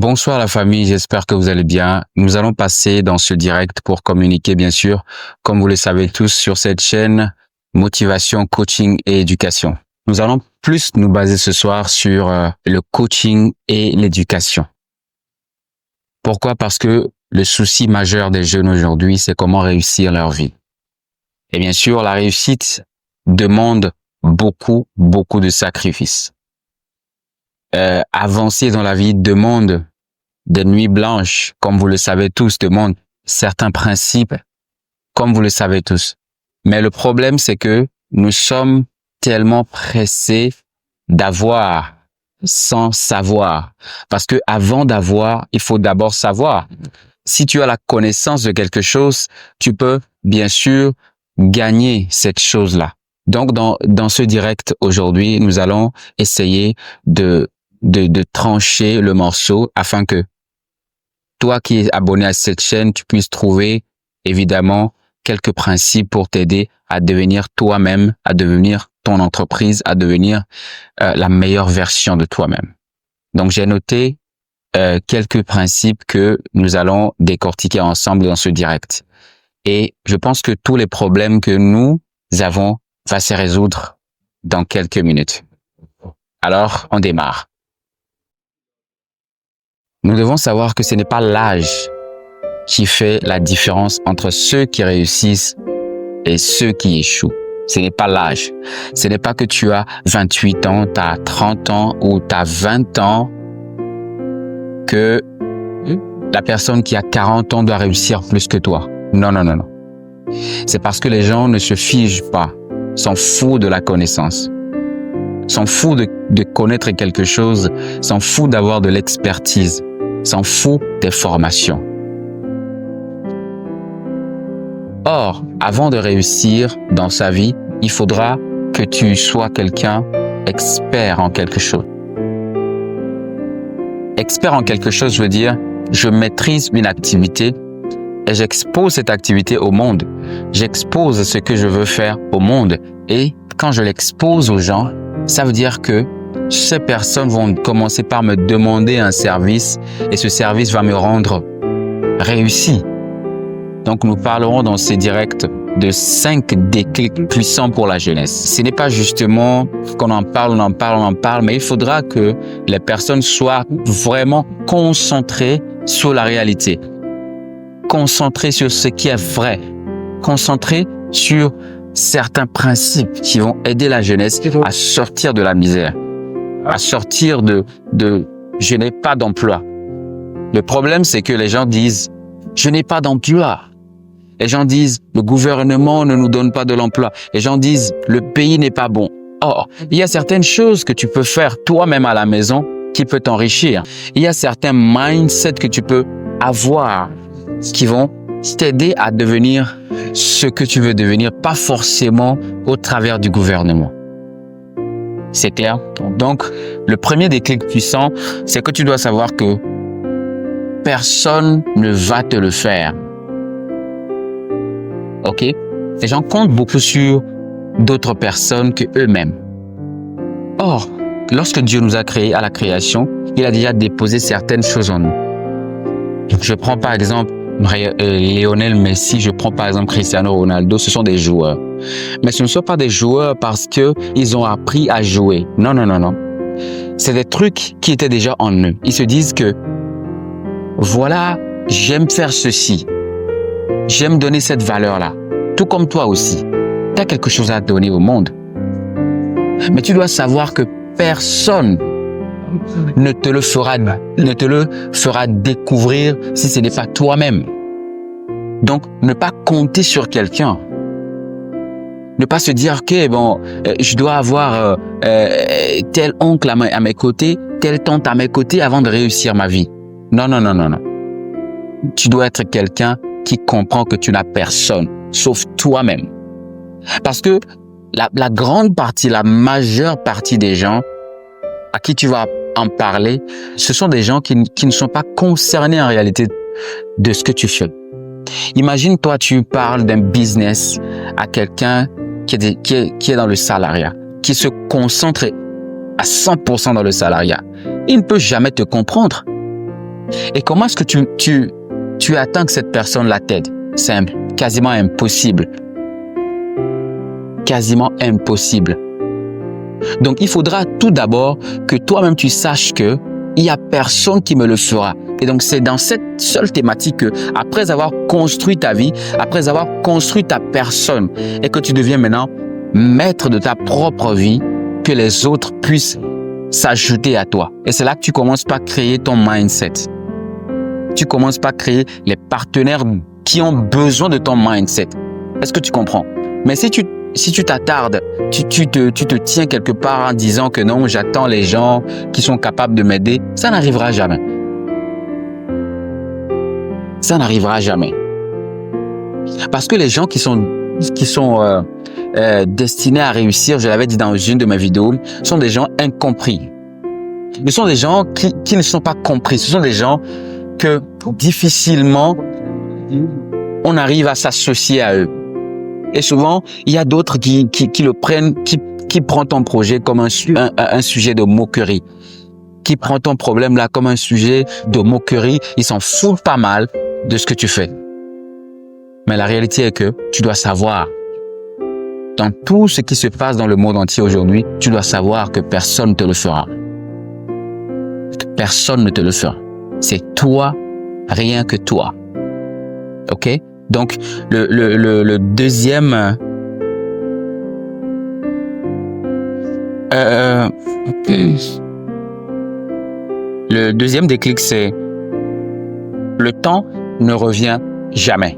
Bonsoir la famille, j'espère que vous allez bien. Nous allons passer dans ce direct pour communiquer, bien sûr, comme vous le savez tous, sur cette chaîne Motivation, Coaching et Éducation. Nous allons plus nous baser ce soir sur le coaching et l'éducation. Pourquoi? Parce que le souci majeur des jeunes aujourd'hui, c'est comment réussir leur vie. Et bien sûr, la réussite demande beaucoup de sacrifices. Avancer dans la vie demande des nuits blanches, comme vous le savez tous, demande certains principes, comme vous le savez tous. Mais le problème, c'est que nous sommes tellement pressés d'avoir sans savoir. Parce que avant d'avoir, il faut d'abord savoir. Si tu as la connaissance de quelque chose, tu peux bien sûr gagner cette chose-là. Donc, dans ce direct aujourd'hui, nous allons essayer de trancher le morceau afin que toi qui es abonné à cette chaîne, tu puisses trouver évidemment quelques principes pour t'aider à devenir toi-même, à devenir ton entreprise, à devenir la meilleure version de toi-même. Donc, j'ai noté quelques principes que nous allons décortiquer ensemble dans ce direct. Et je pense que tous les problèmes que nous avons vont se résoudre dans quelques minutes. Alors, on démarre. Nous devons savoir que ce n'est pas l'âge qui fait la différence entre ceux qui réussissent et ceux qui échouent. Ce n'est pas l'âge. Ce n'est pas que tu as 28 ans, tu as 30 ans ou tu as 20 ans que la personne qui a 40 ans doit réussir plus que toi. Non. C'est parce que les gens ne se figent pas, s'en foutent de la connaissance, s'en foutent de connaître quelque chose, s'en foutent d'avoir de l'expertise, s'en foutent des formations. Or, avant de réussir dans sa vie, il faudra que tu sois quelqu'un expert en quelque chose. Expert en quelque chose, je veux dire, je maîtrise une activité et j'expose cette activité au monde. J'expose ce que je veux faire au monde. Et quand je l'expose aux gens, ça veut dire que ces personnes vont commencer par me demander un service et ce service va me rendre réussi. Donc, nous parlerons dans ces directs de 5 déclics puissants pour la jeunesse. Ce n'est pas justement qu'on en parle, mais il faudra que les personnes soient vraiment concentrées sur la réalité, concentrées sur ce qui est vrai, concentrées sur certains principes qui vont aider la jeunesse à sortir de la misère, à sortir de je n'ai pas d'emploi. Le problème, c'est que les gens disent je n'ai pas d'emploi. Les gens disent le gouvernement ne nous donne pas de l'emploi. Les gens disent le pays n'est pas bon. Or, il y a certaines choses que tu peux faire toi-même à la maison qui peut t'enrichir. Il y a certains mindsets que tu peux avoir qui vont t'aider à devenir ce que tu veux devenir, pas forcément au travers du gouvernement. C'est clair? Donc, le premier déclic puissant, c'est que tu dois savoir que personne ne va te le faire. Ok? Les gens comptent beaucoup sur d'autres personnes que eux-mêmes. Or, lorsque Dieu nous a créés à la création, il a déjà déposé certaines choses en nous. Je prends par exemple Lionel Messi, je prends par exemple Cristiano Ronaldo, ce sont des joueurs. Mais ce ne sont pas des joueurs parce qu'ils ont appris à jouer. Non. C'est des trucs qui étaient déjà en eux. Ils se disent que voilà, j'aime faire ceci. J'aime donner cette valeur-là. Tout comme toi aussi. Tu as quelque chose à donner au monde. Mais tu dois savoir que personne ne te le fera découvrir si ce n'est pas toi-même. Donc, ne pas compter sur quelqu'un. Ne pas se dire que je dois avoir tel oncle à mes côtés, telle tante à mes côtés avant de réussir ma vie. Non. Tu dois être quelqu'un qui comprend que tu n'as personne, sauf toi-même. Parce que la grande partie, la majeure partie des gens à qui tu vas en parler, ce sont des gens qui ne sont pas concernés en réalité de ce que tu fais. Imagine, toi, tu parles d'un business à quelqu'un qui est dans le salariat, qui se concentre à 100% dans le salariat. Il ne peut jamais te comprendre. Et comment est-ce que tu attends que cette personne-là t'aide? C'est quasiment impossible. Quasiment impossible. Donc, il faudra tout d'abord que toi-même tu saches que il y a personne qui me le fera. Et donc, c'est dans cette seule thématique que, après avoir construit ta vie, après avoir construit ta personne, et que tu deviens maintenant maître de ta propre vie, que les autres puissent s'ajouter à toi. Et c'est là que tu commences par créer ton mindset. Tu commences par créer les partenaires qui ont besoin de ton mindset. Est-ce que tu comprends? Mais si tu t'attardes, tu te tiens quelque part en disant que non, j'attends les gens qui sont capables de m'aider, ça n'arrivera jamais. Ça n'arrivera jamais. Parce que les gens qui sont destinés à réussir, je l'avais dit dans une de mes vidéos, sont des gens incompris. Ce sont des gens qui ne sont pas compris. Ce sont des gens que difficilement on arrive à s'associer à eux. Et souvent, il y a d'autres qui le prennent, qui prend ton projet comme un sujet de moquerie, qui prend ton problème là comme un sujet de moquerie. Ils s'en foutent pas mal de ce que tu fais. Mais la réalité est que tu dois savoir, dans tout ce qui se passe dans le monde entier aujourd'hui, tu dois savoir que personne ne te le fera. Que personne ne te le fera. C'est toi, rien que toi. OK? Donc, le deuxième... le deuxième déclic, c'est le temps ne revient jamais.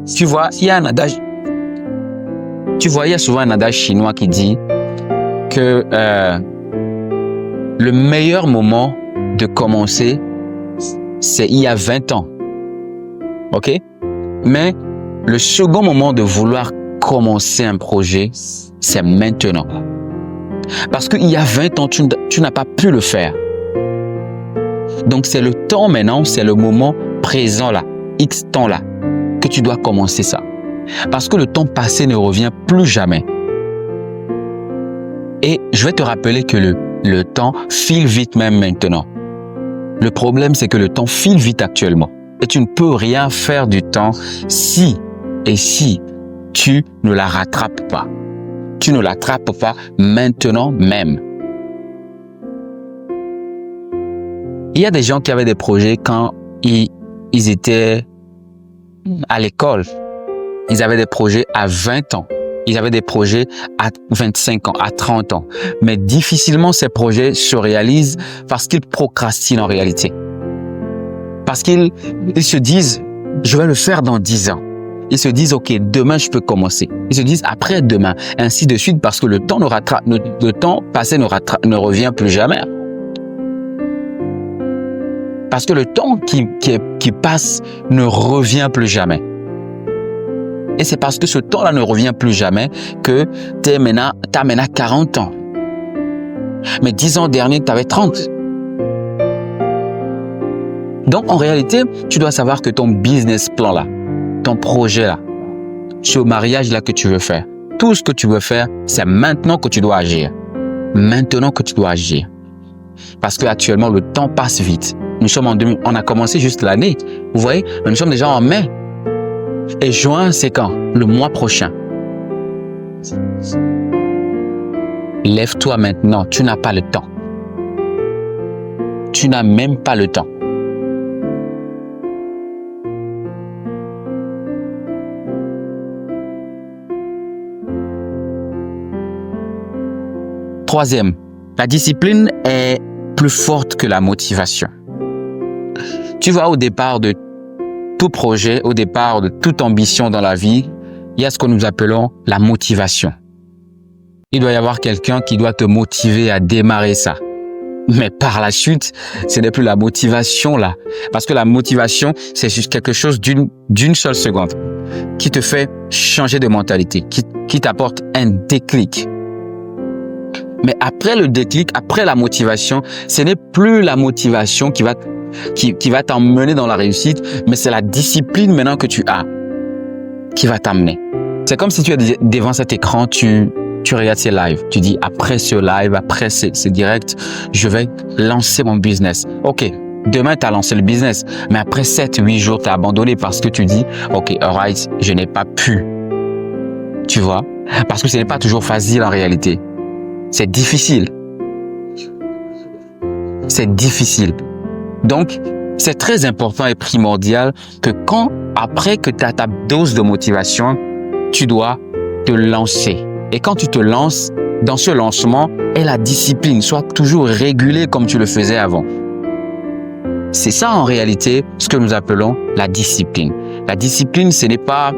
Tu vois, il y a un adage... Tu vois, il y a souvent un adage chinois qui dit que le meilleur moment de commencer, c'est il y a 20 ans. OK? Mais le second moment de vouloir commencer un projet, c'est maintenant. Parce qu'il y a 20 ans, tu n'as pas pu le faire. Donc, c'est le temps maintenant, c'est le moment présent là, X temps là, que tu dois commencer ça. Parce que le temps passé ne revient plus jamais. Et je vais te rappeler que le temps file vite même maintenant. Le problème, c'est que le temps file vite actuellement. Et tu ne peux rien faire du temps si tu ne la rattrapes pas. Tu ne l'attrapes pas maintenant même. Il y a des gens qui avaient des projets quand ils étaient à l'école. Ils avaient des projets à 20 ans. Ils avaient des projets à 25 ans, à 30 ans. Mais difficilement ces projets se réalisent parce qu'ils procrastinent en réalité. Parce qu'ils se disent, je vais le faire dans 10 ans. Ils se disent, OK, demain je peux commencer. Ils se disent, après-demain, ainsi de suite, parce que le temps passé ne revient plus jamais. Parce que le temps qui passe ne revient plus jamais. Et c'est parce que ce temps-là ne revient plus jamais que t'as maintenant 40 ans. Mais 10 ans dernier, tu avais 30. Donc, en réalité, tu dois savoir que ton business plan là, ton projet là, ce mariage là que tu veux faire, tout ce que tu veux faire, c'est maintenant que tu dois agir. Maintenant que tu dois agir. Parce que actuellement, le temps passe vite. Nous sommes en 2000, on a commencé juste l'année. Vous voyez, mais nous sommes déjà en mai. Et juin, c'est quand? Le mois prochain. Lève-toi maintenant, tu n'as pas le temps. Tu n'as même pas le temps. Troisième, la discipline est plus forte que la motivation. Tu vois, au départ de tout projet, au départ de toute ambition dans la vie, il y a ce que nous appelons la motivation. Il doit y avoir quelqu'un qui doit te motiver à démarrer ça. Mais par la suite, ce n'est plus la motivation là. Parce que la motivation, c'est juste quelque chose d'une seule seconde qui te fait changer de mentalité, qui t'apporte un déclic. Mais après le déclic, après la motivation, ce n'est plus la motivation qui va t'emmener dans la réussite, mais c'est la discipline maintenant que tu as qui va t'amener. C'est comme si tu es devant cet écran, tu regardes ces lives. Tu dis, après ce live, après ce direct, je vais lancer mon business. OK, Demain, tu as lancé le business. Mais après 7, 8 jours, tu as abandonné parce que tu dis, OK, alright, je n'ai pas pu. Tu vois? Parce que ce n'est pas toujours facile en réalité. C'est difficile. C'est difficile. Donc, c'est très important et primordial que après que tu as ta dose de motivation, tu dois te lancer. Et quand tu te lances, dans ce lancement, aie la discipline. Sois toujours régulé comme tu le faisais avant. C'est ça en réalité ce que nous appelons la discipline. La discipline, ce n'est pas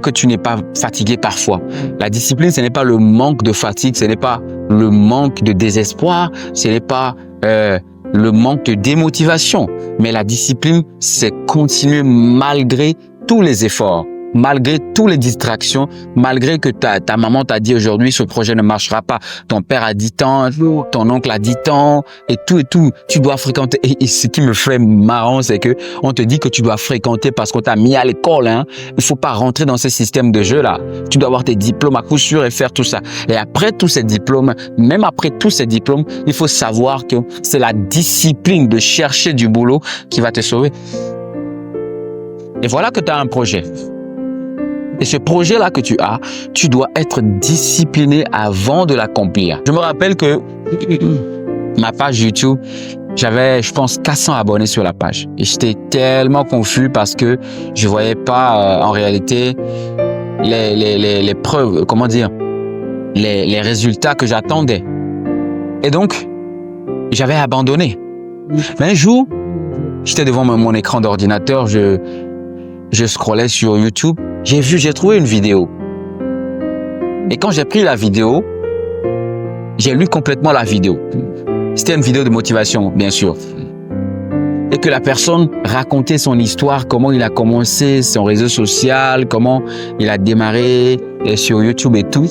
que tu n'es pas fatigué parfois. La discipline, ce n'est pas le manque de fatigue, ce n'est pas le manque de désespoir, ce n'est pas le manque de démotivation. Mais la discipline, c'est continuer malgré tous les efforts, malgré toutes les distractions, malgré que ta maman t'a dit aujourd'hui ce projet ne marchera pas, ton père a dit tant, ton oncle a dit tant, et tout, tu dois fréquenter. Et ce qui me fait marrant, c'est que on te dit que tu dois fréquenter parce qu'on t'a mis à l'école, hein. Il faut pas rentrer dans ce système de jeu là. Tu dois avoir tes diplômes à coup sûr et faire tout ça. Et après tous ces diplômes, même après tous ces diplômes, il faut savoir que c'est la discipline de chercher du boulot qui va te sauver. Et voilà que tu as un projet. Et ce projet-là que tu as, tu dois être discipliné avant de l'accomplir. Je me rappelle que ma page YouTube, j'avais, je pense, 400 abonnés sur la page. Et j'étais tellement confus parce que je voyais pas, en réalité, les preuves, comment dire, les résultats que j'attendais. Et donc, j'avais abandonné. Mais un jour, j'étais devant mon écran d'ordinateur, je scrollais sur YouTube, j'ai trouvé une vidéo. Et quand j'ai pris la vidéo, j'ai lu complètement la vidéo. C'était une vidéo de motivation, bien sûr. Et que la personne racontait son histoire, comment il a commencé son réseau social, comment il a démarré sur YouTube et tout.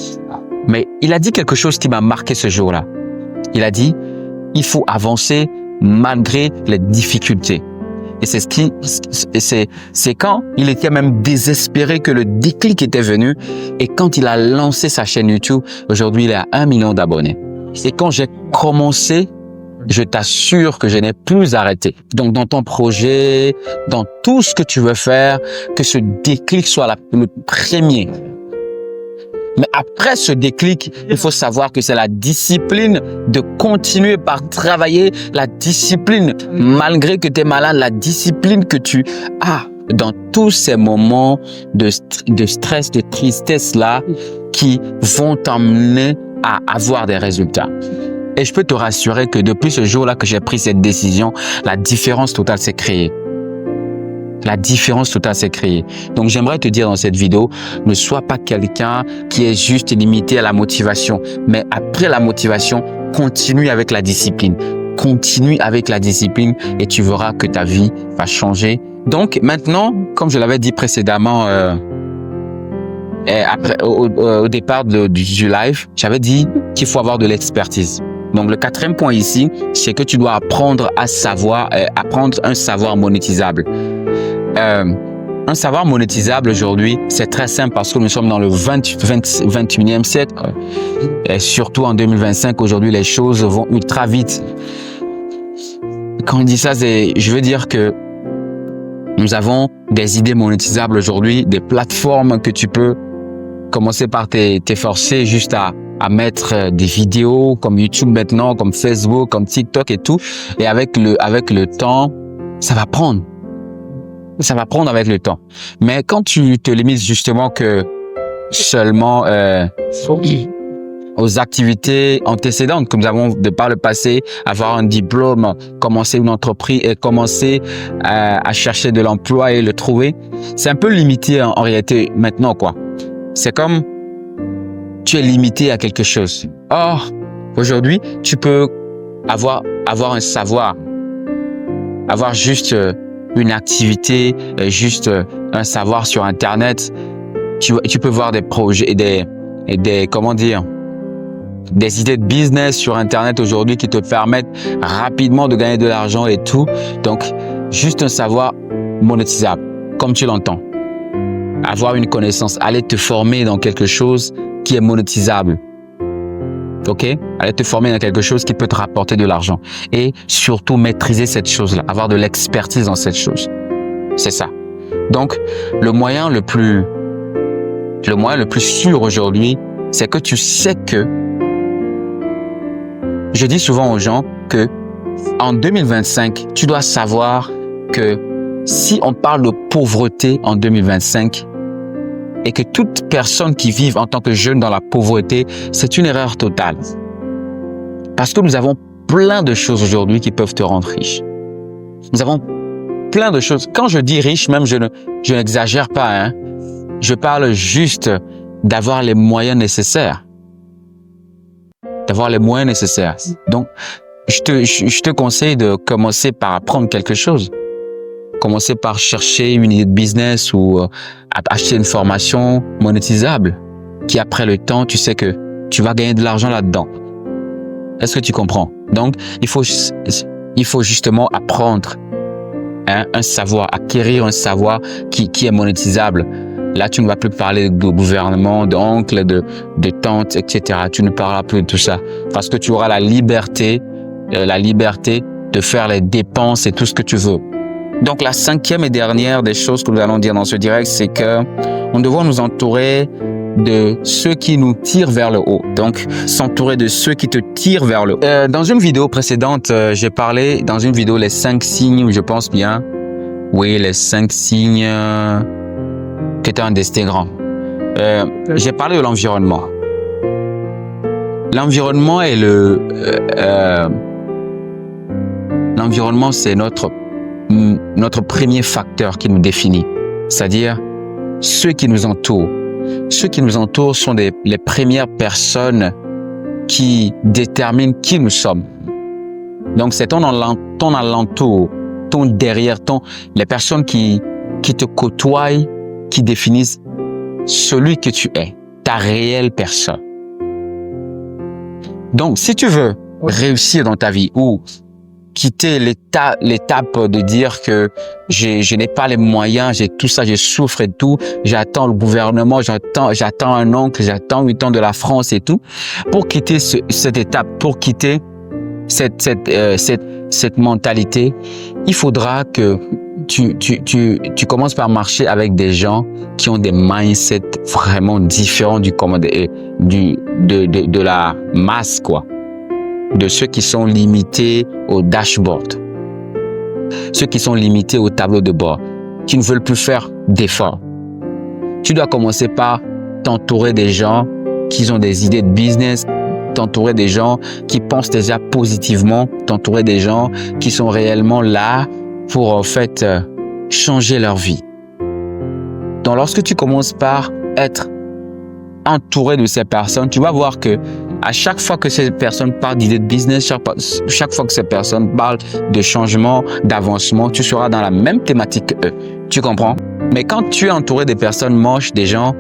Mais il a dit quelque chose qui m'a marqué ce jour-là. Il a dit, il faut avancer malgré les difficultés. Et c'est quand il était même désespéré que le déclic était venu. Et quand il a lancé sa chaîne YouTube, aujourd'hui, il est à 1 million d'abonnés. Et quand j'ai commencé, je t'assure que je n'ai plus arrêté. Donc, dans ton projet, dans tout ce que tu veux faire, que ce déclic soit le premier. Mais après ce déclic, il faut savoir que c'est la discipline de continuer par travailler, la discipline, malgré que tu es malade, la discipline que tu as dans tous ces moments de stress, de tristesse là, qui vont t'emmener à avoir des résultats. Et je peux te rassurer que depuis ce jour-là que j'ai pris cette décision, la différence totale s'est créée. La différence totale s'est créée. Donc, j'aimerais te dire dans cette vidéo, ne sois pas quelqu'un qui est juste limité à la motivation. Mais après la motivation, continue avec la discipline. Continue avec la discipline et tu verras que ta vie va changer. Donc, maintenant, comme je l'avais dit précédemment, au départ du live, j'avais dit qu'il faut avoir de l'expertise. Donc, le 4e point ici, c'est que tu dois apprendre à savoir, apprendre un savoir monétisable. Un savoir monétisable aujourd'hui, c'est très simple parce que nous sommes dans le 21e siècle et surtout en 2025, aujourd'hui, les choses vont ultra vite. Quand on dit ça, je veux dire que nous avons des idées monétisables aujourd'hui, des plateformes que tu peux commencer par t'efforcer juste à mettre des vidéos comme YouTube maintenant, comme Facebook, comme TikTok et tout. Et avec le temps, ça va prendre. Ça va prendre avec le temps. Mais quand tu te limites justement que seulement aux activités antécédentes que nous avons de par le passé, avoir un diplôme, commencer une entreprise et commencer à chercher de l'emploi et le trouver, c'est un peu limité en réalité maintenant, quoi. C'est comme tu es limité à quelque chose. Or, aujourd'hui, tu peux avoir un savoir, avoir juste une activité, juste un savoir sur Internet. Tu peux voir des projets, comment dire, des idées de business sur Internet aujourd'hui qui te permettent rapidement de gagner de l'argent et tout. Donc, juste un savoir monétisable, comme tu l'entends. Avoir une connaissance, aller te former dans quelque chose qui est monétisable. Ok? Aller te former dans quelque chose qui peut te rapporter de l'argent. Et surtout maîtriser cette chose-là, avoir de l'expertise dans cette chose. C'est ça. Donc, le moyen le plus sûr aujourd'hui, c'est que tu sais que, je dis souvent aux gens que en 2025, tu dois savoir que si on parle de pauvreté en 2025 et que toute personne qui vit en tant que jeune dans la pauvreté, c'est une erreur totale. Parce que nous avons plein de choses aujourd'hui qui peuvent te rendre riche. Nous avons plein de choses. Quand je dis riche, même je n'exagère pas, hein. Je parle juste d'avoir les moyens nécessaires. D'avoir les moyens nécessaires. Donc, je te conseille de commencer par apprendre quelque chose. Commencer par chercher une idée de business ou acheter une formation monétisable qui, après le temps, tu sais que tu vas gagner de l'argent là-dedans. Est-ce que tu comprends? Donc, il faut justement apprendre un savoir, acquérir un savoir qui est monétisable. Là, tu ne vas plus parler de gouvernement, d'oncle, de tante, etc. Tu ne parleras plus de tout ça parce que tu auras la liberté de faire les dépenses et tout ce que tu veux. Donc, la 5e et dernière des choses que nous allons dire dans ce direct, c'est que nous devons nous entourer de ceux qui nous tirent vers le haut. Donc, s'entourer de ceux qui te tirent vers le haut. Dans une vidéo précédente, j'ai parlé dans une vidéo les 5 signes, je pense bien. Oui, les 5 signes que tu as un destin grand. J'ai parlé de l'environnement. L'environnement est l'environnement, c'est notre premier facteur qui nous définit. C'est-à-dire ceux qui nous entourent. Ceux qui nous entourent sont les premières personnes qui déterminent qui nous sommes. Donc, c'est ton alentour, ton derrière, les personnes qui te côtoient, qui définissent celui que tu es, ta réelle personne. Donc, si tu veux réussir dans ta vie ou quitter l'étape de dire que je n'ai pas les moyens, j'ai tout ça, je souffre et tout, j'attends le gouvernement, j'attends un oncle, j'attends 8 ans de la France et tout. Pour quitter cette étape, pour quitter cette mentalité, il faudra que tu commences par marcher avec des gens qui ont des mindsets vraiment différents de la masse, quoi. De ceux qui sont limités au dashboard, ceux qui sont limités au tableau de bord, qui ne veulent plus faire d'efforts. Tu dois commencer par t'entourer des gens qui ont des idées de business, t'entourer des gens qui pensent déjà positivement, t'entourer des gens qui sont réellement là pour en fait changer leur vie. Donc lorsque tu commences par être entouré de ces personnes, tu vas voir que à chaque fois que ces personnes parlent d'idées de business, chaque fois que ces personnes parlent de changement, d'avancement, tu seras dans la même thématique qu'eux. Tu comprends? Mais quand tu es entouré des personnes moches, des gens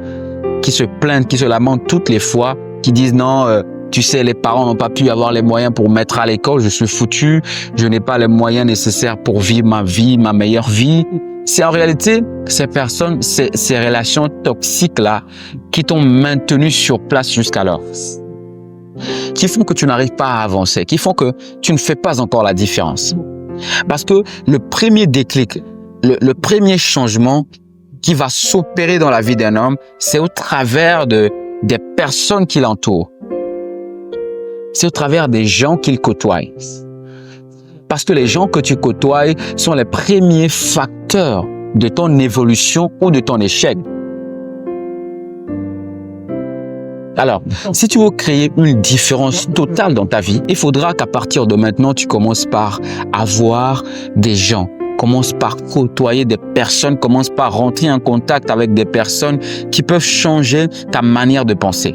qui se plaignent, qui se lamentent toutes les fois, qui disent non, tu sais, les parents n'ont pas pu avoir les moyens pour me mettre à l'école, je suis foutu, je n'ai pas les moyens nécessaires pour vivre ma vie, ma meilleure vie. C'est en réalité ces personnes, ces relations toxiques-là qui t'ont maintenu sur place jusqu'alors, qui font que tu n'arrives pas à avancer, qui font que tu ne fais pas encore la différence. Parce que le premier déclic, le premier changement qui va s'opérer dans la vie d'un homme, c'est au travers des personnes qui l'entourent. C'est au travers des gens qu'il côtoie. Parce que les gens que tu côtoies sont les premiers facteurs de ton évolution ou de ton échec. Alors, si tu veux créer une différence totale dans ta vie, il faudra qu'à partir de maintenant, tu commences par avoir des gens. Commence par côtoyer des personnes, commence par rentrer en contact avec des personnes qui peuvent changer ta manière de penser.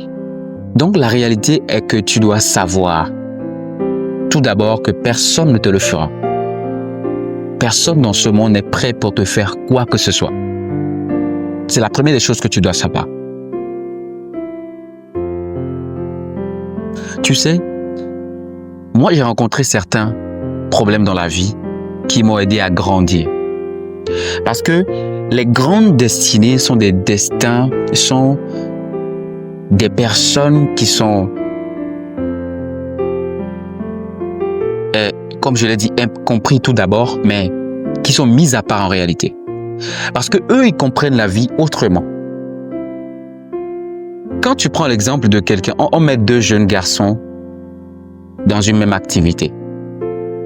Donc, la réalité est que tu dois savoir tout d'abord que personne ne te le fera. Personne dans ce monde n'est prêt pour te faire quoi que ce soit. C'est la première des choses que tu dois savoir. Tu sais, moi j'ai rencontré certains problèmes dans la vie qui m'ont aidé à grandir. Parce que les grandes destinées sont des destins, sont des personnes qui sont comme je l'ai dit, incompris tout d'abord, mais qui sont mis à part en réalité. Parce que eux, ils comprennent la vie autrement. Quand tu prends l'exemple de quelqu'un, on met deux jeunes garçons dans une même activité,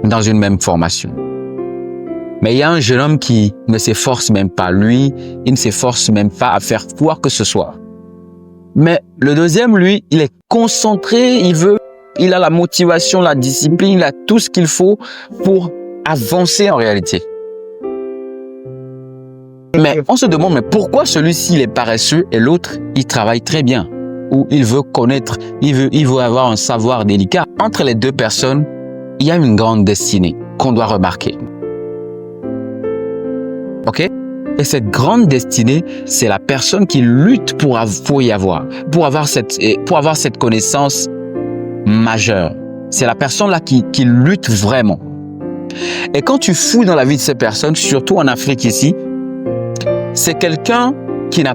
dans une même formation. Mais il y a un jeune homme qui ne s'efforce même pas. Lui, il ne s'efforce même pas à faire quoi que ce soit. Mais le deuxième, lui, il est concentré, il a la motivation, la discipline, il a tout ce qu'il faut pour avancer en réalité. Mais on se demande, mais pourquoi celui-ci il est paresseux et l'autre, il travaille très bien? Ou il veut connaître, il veut avoir un savoir délicat. Entre les deux personnes, il y a une grande destinée qu'on doit remarquer. OK? Et cette grande destinée, c'est la personne qui lutte pour avoir cette connaissance majeure. C'est la personne là qui lutte vraiment. Et quand tu fouilles dans la vie de ces personnes, surtout en Afrique ici, c'est quelqu'un qui n'a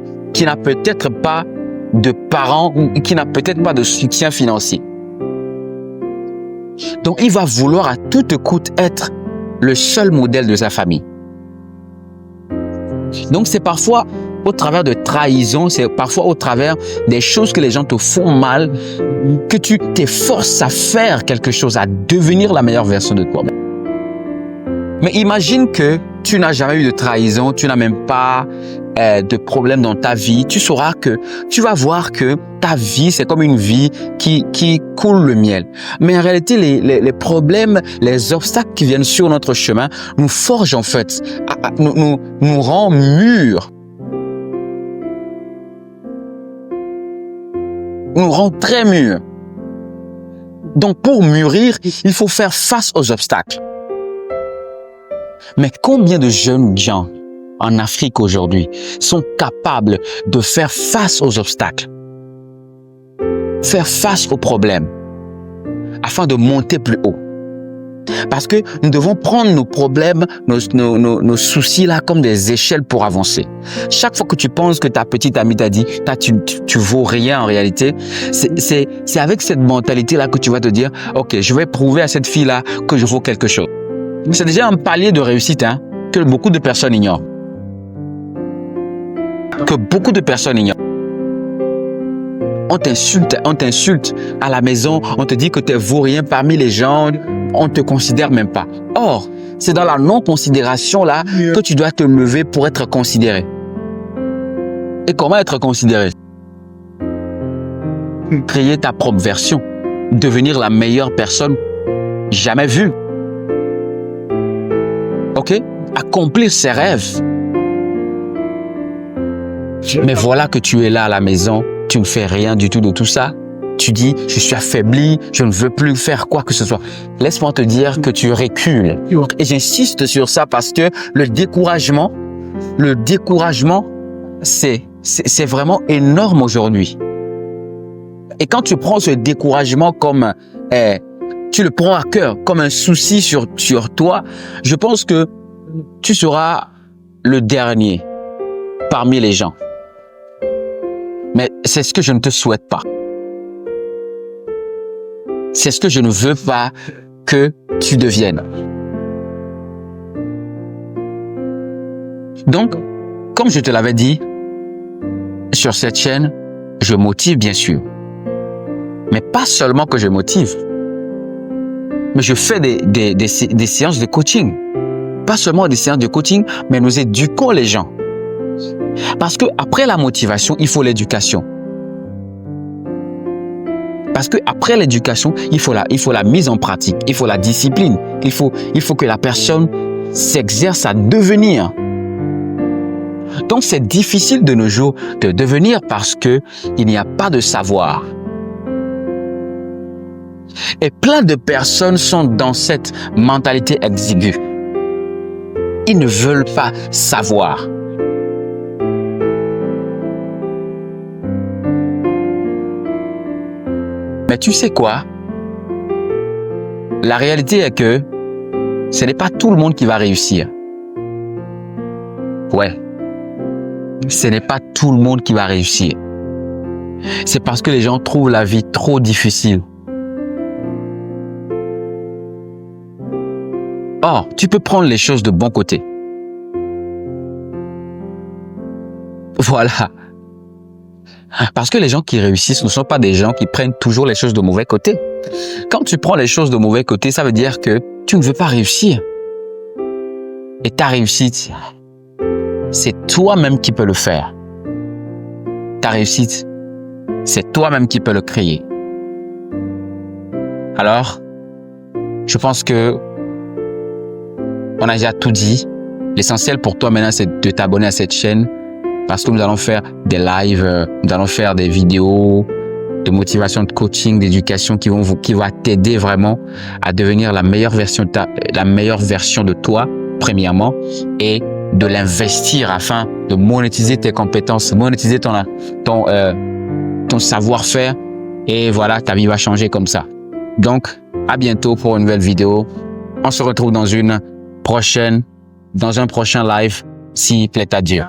peut-être pas de parents ou qui n'a peut-être pas de soutien financier. Donc, il va vouloir à tout coût être le seul modèle de sa famille. Donc, c'est parfois au travers de trahison, c'est parfois au travers des choses que les gens te font mal, que tu t'efforces à faire quelque chose, à devenir la meilleure version de toi-même. Mais imagine que tu n'as jamais eu de trahison, tu n'as même pas de problème dans ta vie. Tu vas voir que ta vie, c'est comme une vie qui coule le miel. Mais en réalité, les problèmes, les obstacles qui viennent sur notre chemin nous forgent en fait, nous rend mûrs. Nous rend très mûrs. Donc pour mûrir, il faut faire face aux obstacles. Mais combien de jeunes gens en Afrique aujourd'hui sont capables de faire face aux obstacles, faire face aux problèmes, afin de monter plus haut? Parce que nous devons prendre nos problèmes, nos soucis là comme des échelles pour avancer. Chaque fois que tu penses que ta petite amie t'a dit tu vaux rien en réalité, c'est avec cette mentalité là que tu vas te dire ok, je vais prouver à cette fille là que je vaux quelque chose. C'est déjà un palier de réussite que beaucoup de personnes ignorent. Que beaucoup de personnes ignorent. On t'insulte à la maison, on te dit que tu es vaurien parmi les gens, on ne te considère même pas. Or, c'est dans la non-considération là que tu dois te lever pour être considéré. Et comment être considéré? Créer ta propre version, devenir la meilleure personne jamais vue. OK? Accomplir ses rêves. Mais voilà que tu es là à la maison, tu ne fais rien du tout de tout ça. Tu dis, je suis affaibli, je ne veux plus faire quoi que ce soit. Laisse-moi te dire que tu recules. Et j'insiste sur ça parce que le découragement, c'est vraiment énorme aujourd'hui. Et quand tu prends ce découragement comme, tu le prends à cœur, comme un souci sur toi, je pense que tu seras le dernier parmi les gens. Mais c'est ce que je ne te souhaite pas. C'est ce que je ne veux pas que tu deviennes. Donc, comme je te l'avais dit, sur cette chaîne, je motive bien sûr. Mais pas seulement que je motive, mais je fais des séances de coaching. Pas seulement des séances de coaching, mais nous éduquons les gens. Parce que après la motivation, il faut l'éducation. Parce que après l'éducation, il faut la mise en pratique, il faut la discipline, il faut que la personne s'exerce à devenir. Donc c'est difficile de nos jours de devenir parce que il n'y a pas de savoir. Et plein de personnes sont dans cette mentalité exiguë. Ils ne veulent pas savoir. Mais tu sais quoi? La réalité est que ce n'est pas tout le monde qui va réussir. Ouais. Ce n'est pas tout le monde qui va réussir. C'est parce que les gens trouvent la vie trop difficile. Or, tu peux prendre les choses de bon côté. Voilà. Parce que les gens qui réussissent ne sont pas des gens qui prennent toujours les choses de mauvais côté. Quand tu prends les choses de mauvais côté, ça veut dire que tu ne veux pas réussir. Et ta réussite, c'est toi-même qui peux le faire. Ta réussite, c'est toi-même qui peux le créer. Alors, je pense que on a déjà tout dit. L'essentiel pour toi maintenant, c'est de t'abonner à cette chaîne parce que nous allons faire des lives, nous allons faire des vidéos de motivation, de coaching, d'éducation qui va t'aider vraiment à devenir la meilleure version de toi, premièrement, et de l'investir afin de monétiser tes compétences, monétiser ton savoir-faire, et voilà, ta vie va changer comme ça. Donc, à bientôt pour une nouvelle vidéo. On se retrouve dans un prochain live, s'il plaît à Dieu.